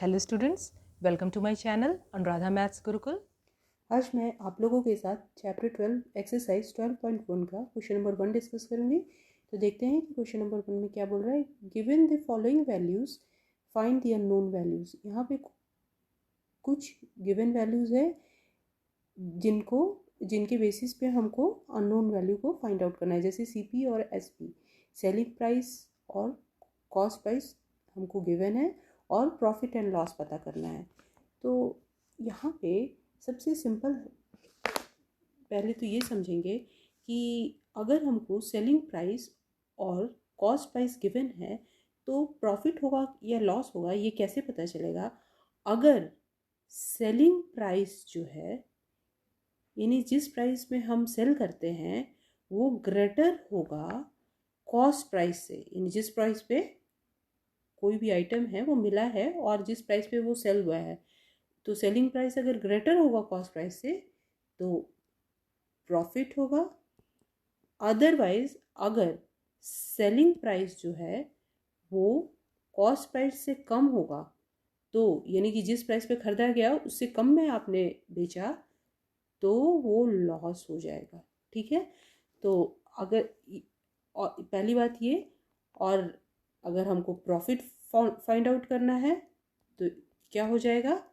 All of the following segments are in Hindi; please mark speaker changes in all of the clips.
Speaker 1: Hello students, welcome to my channel Anuradha Maths Gurukul.
Speaker 2: आज मैं आप लोगों के साथ चैप्टर 12 एक्सरसाइज 12.1 का क्वेश्चन नंबर 1 डिस्कस करूंगी। तो देखते हैं कि क्वेश्चन नंबर 1 में क्या बोल रहा है। Given the following values find the unknown values. यहाँ पे कुछ गिवन वैल्यूज है जिनके बेसिस पे हमको अननोन वैल्यू को फाइंड आउट करना है, जैसे सीपी और एसपी। सेलिंग प्राइस और कॉस्ट प्राइस हमको गिवन है और प्रॉफिट एंड लॉस पता करना है। तो यहाँ पे सबसे सिंपल पहले तो ये समझेंगे कि अगर हमको सेलिंग प्राइस और कॉस्ट प्राइस गिवन है तो प्रॉफिट होगा या लॉस होगा ये कैसे पता चलेगा। अगर सेलिंग प्राइस जो है यानी जिस प्राइस में हम सेल करते हैं वो ग्रेटर होगा कॉस्ट प्राइस से, यानी जिस प्राइस पे कोई भी आइटम है वो मिला है और जिस प्राइस पे वो सेल हुआ है, तो सेलिंग प्राइस अगर ग्रेटर होगा कॉस्ट प्राइस से तो प्रॉफिट होगा। अदरवाइज अगर सेलिंग प्राइस जो है वो कॉस्ट प्राइस से कम होगा, तो यानी कि जिस प्राइस पे खरीदा गया उससे कम में आपने बेचा तो वो लॉस हो जाएगा। ठीक है, तो अगर और पहली बात ये, और अगर हमको प्रॉफिट फाइंड आउट करना है तो क्या हो जाएगा,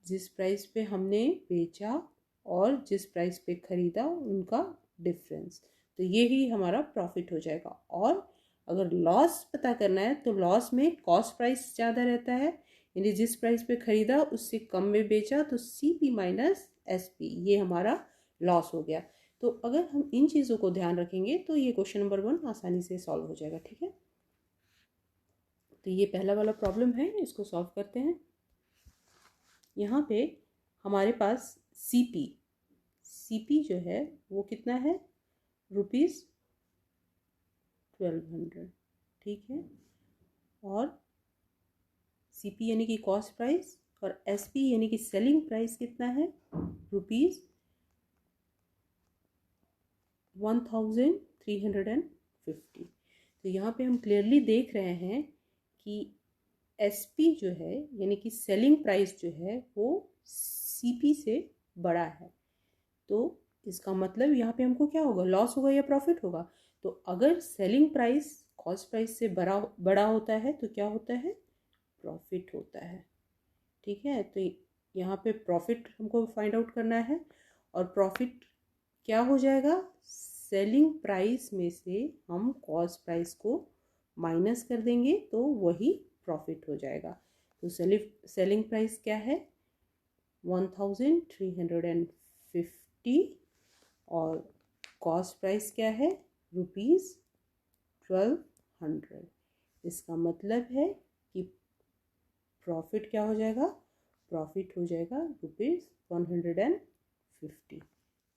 Speaker 2: जिस प्राइस पे हमने बेचा और जिस प्राइस पे खरीदा उनका डिफरेंस, तो ये ही हमारा प्रॉफिट हो जाएगा। और अगर लॉस पता करना है तो लॉस में कॉस्ट प्राइस ज़्यादा रहता है, यानी जिस प्राइस पे खरीदा उससे कम में बेचा तो CP माइनस SP, ये हमारा लॉस हो गया। तो अगर हम इन चीज़ों को ध्यान रखेंगे तो ये क्वेश्चन नंबर 1 आसानी से सॉल्व हो जाएगा। ठीक है, तो ये पहला वाला प्रॉब्लम है, इसको सॉल्व करते हैं। यहाँ पे हमारे पास CP जो है वो कितना है, ₹1200। ठीक है, और CP यानी कि कॉस्ट प्राइस और SP यानी कि सेलिंग प्राइस कितना है, ₹1350। तो यहाँ पे हम क्लियरली देख रहे हैं कि SP जो है यानी कि सेलिंग प्राइस जो है वो CP से बड़ा है, तो इसका मतलब यहाँ पे हमको क्या होगा, लॉस होगा या प्रॉफिट होगा। तो अगर सेलिंग प्राइस कॉस्ट प्राइस से बड़ा होता है तो क्या होता है, प्रॉफिट होता है। ठीक है, तो यहाँ पे प्रॉफिट हमको फाइंड आउट करना है और प्रॉफिट क्या हो जाएगा, सेलिंग प्राइस में से हम कॉस्ट प्राइस को माइनस कर देंगे तो वही प्रॉफिट हो जाएगा। तो सेलिंग प्राइस क्या है, 1350 और कॉस्ट प्राइस क्या है, ₹1200। इसका मतलब है कि प्रॉफिट क्या हो जाएगा, प्रॉफिट हो जाएगा ₹150।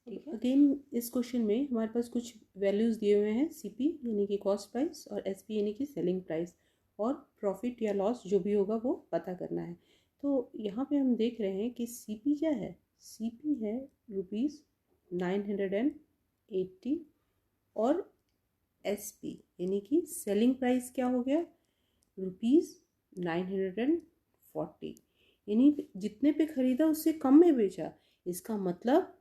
Speaker 2: ठीक है, अगेन इस क्वेश्चन में हमारे पास कुछ वैल्यूज़ दिए हुए हैं, CP यानी कि कॉस्ट प्राइस और SP यानी कि सेलिंग प्राइस, और प्रॉफिट या लॉस जो भी होगा वो पता करना है। तो यहाँ पे हम देख रहे हैं कि CP क्या है, CP है ₹980 और SP यानी कि सेलिंग प्राइस क्या हो गया, ₹940, यानी जितने पे खरीदा उससे कम में बेचा। इसका मतलब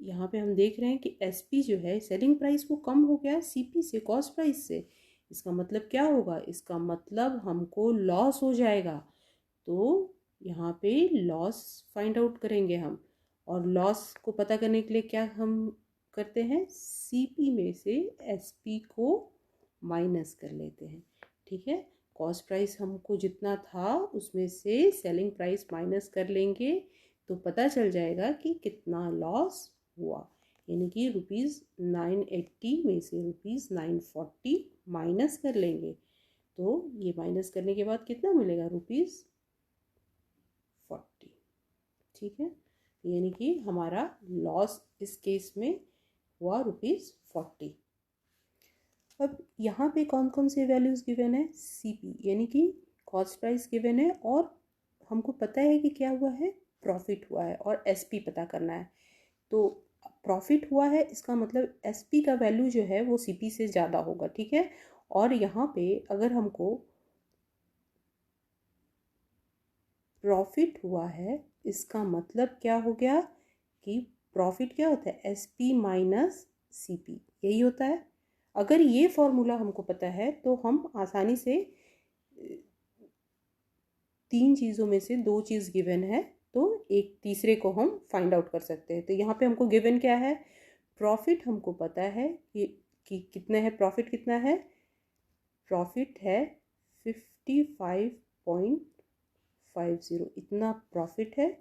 Speaker 2: यहाँ पे हम देख रहे हैं कि SP जो है सेलिंग प्राइस वो कम हो गया CP से, कॉस्ट प्राइस से। इसका मतलब क्या होगा, इसका मतलब हमको लॉस हो जाएगा। तो यहाँ पे लॉस फाइंड आउट करेंगे हम, और लॉस को पता करने के लिए क्या हम करते हैं, CP में से SP को माइनस कर लेते हैं। ठीक है, कॉस्ट प्राइस हमको जितना था उसमें से सेलिंग प्राइस माइनस कर लेंगे तो पता चल जाएगा कि कितना लॉस हुआ, यानी कि ₹980 में से ₹940 माइनस कर लेंगे तो ये माइनस करने के बाद कितना मिलेगा, ₹40। ठीक है, यानी कि हमारा लॉस इस केस में हुआ ₹40। अब यहाँ पे कौन कौन से वैल्यूज़ गिवन है, CP यानी कि कॉस्ट प्राइस गिवन है और हमको पता है कि क्या हुआ है, प्रॉफिट हुआ है, और SP पता करना है। तो प्रॉफिट हुआ है इसका मतलब SP का वैल्यू जो है वो CP से ज़्यादा होगा। ठीक है, और यहाँ पे अगर हमको प्रॉफिट हुआ है, इसका मतलब क्या हो गया कि प्रॉफिट क्या होता है, एसपी माइनस सीपी, यही होता है। अगर ये फॉर्मूला हमको पता है तो हम आसानी से 3 चीज़ों में से 2 चीज़ गिवन है तो एक तीसरे को हम फाइंड आउट कर सकते हैं। तो यहाँ पे हमको गिवन क्या है, प्रॉफिट हमको पता है कि कितना है, प्रॉफिट कितना है, प्रॉफिट है 55.50, इतना प्रॉफिट है।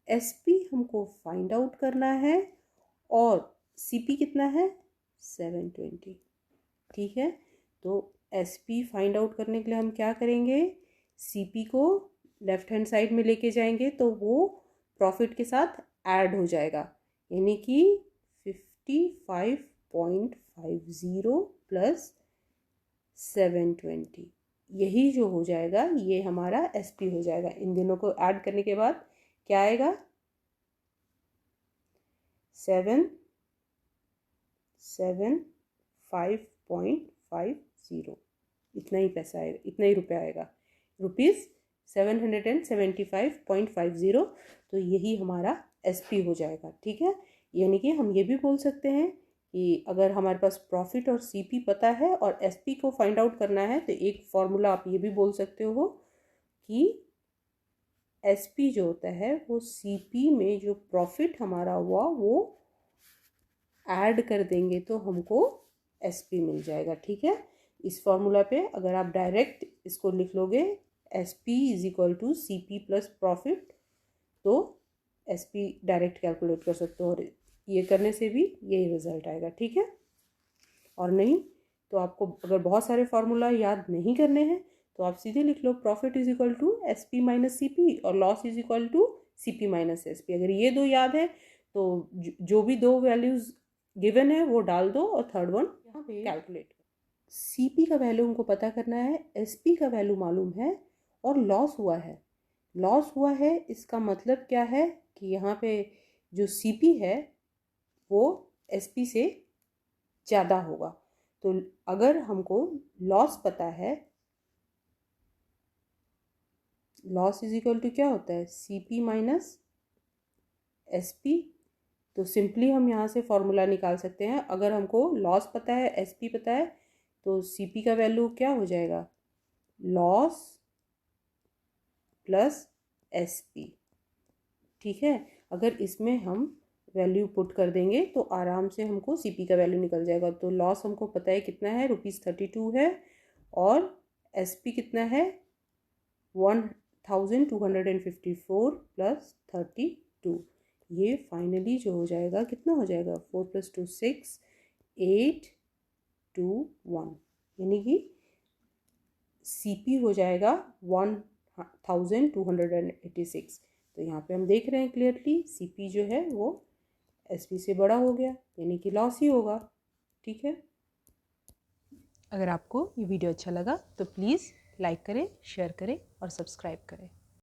Speaker 2: एसपी हमको फाइंड आउट करना है और सीपी कितना है 720, ठीक है। तो एसपी फाइंड आउट करने के लिए हम क्या करेंगे, सीपी को लेफ्ट हैंड साइड में लेके जाएंगे तो वो प्रॉफिट के साथ ऐड हो जाएगा, यानी कि 55.50 प्लस 720, यही जो हो जाएगा ये हमारा एसपी हो जाएगा। इन दोनों को ऐड करने के बाद क्या आएगा, 775.50, इतना ही पैसा आएगा, इतना ही रुपया आएगा, ₹775.50। तो यही हमारा एसपी हो जाएगा, ठीक है। यानी कि हम ये भी बोल सकते हैं कि अगर हमारे पास प्रॉफिट और सीपी पता है और एसपी को फाइंड आउट करना है तो एक फॉर्मूला आप ये भी बोल सकते हो कि एसपी जो होता है वो सीपी में जो प्रॉफिट हमारा हुआ वो ऐड कर देंगे तो हमको एसपी मिल जाएगा, ठीक है। इस फॉर्मूला पे अगर आप डायरेक्ट इसको लिख लोगे SP is equal to CP plus profit, तो एसपी डायरेक्ट कैलकुलेट कर सकते हो और ये करने से भी यही रिजल्ट आएगा, ठीक है। और नहीं तो आपको अगर बहुत सारे फार्मूला याद नहीं करने हैं तो आप सीधे लिख लो profit is equal to SP minus CP और loss is equal to CP minus SP. अगर ये दो याद है तो जो भी 2 वैल्यूज गिवन है वो डाल दो और थर्ड वन यहाँ पे कैलकुलेट। सीपी का वैल्यू हमको पता करना है, एसपी का वैल्यू मालूम है और लॉस हुआ है। लॉस हुआ है इसका मतलब क्या है कि यहाँ पे जो सीपी है वो एसपी से ज़्यादा होगा। तो अगर हमको लॉस पता है, लॉस इज इक्वल टू क्या होता है, सीपी माइनस एसपी। तो सिंपली हम यहाँ से फॉर्मूला निकाल सकते हैं। अगर हमको लॉस पता है, एसपी पता है, तो सीपी का वैल्यू क्या हो जाएगा, लॉस प्लस एसपी, ठीक है। अगर इसमें हम वैल्यू पुट कर देंगे तो आराम से हमको सीपी का वैल्यू निकल जाएगा। तो लॉस हमको पता है कितना है, ₹32 है और एसपी कितना है 1254 प्लस 32। ये फाइनली जो हो जाएगा कितना हो जाएगा, 4 + 2 6 8 2 1, यानी कि सीपी हो जाएगा 1286। तो यहाँ पे हम देख रहे हैं क्लियरली सीपी जो है वो एसपी से बड़ा हो गया, यानी कि लॉस ही होगा, ठीक है।
Speaker 1: अगर आपको ये वीडियो अच्छा लगा तो प्लीज़ लाइक करें, शेयर करें और सब्सक्राइब करें।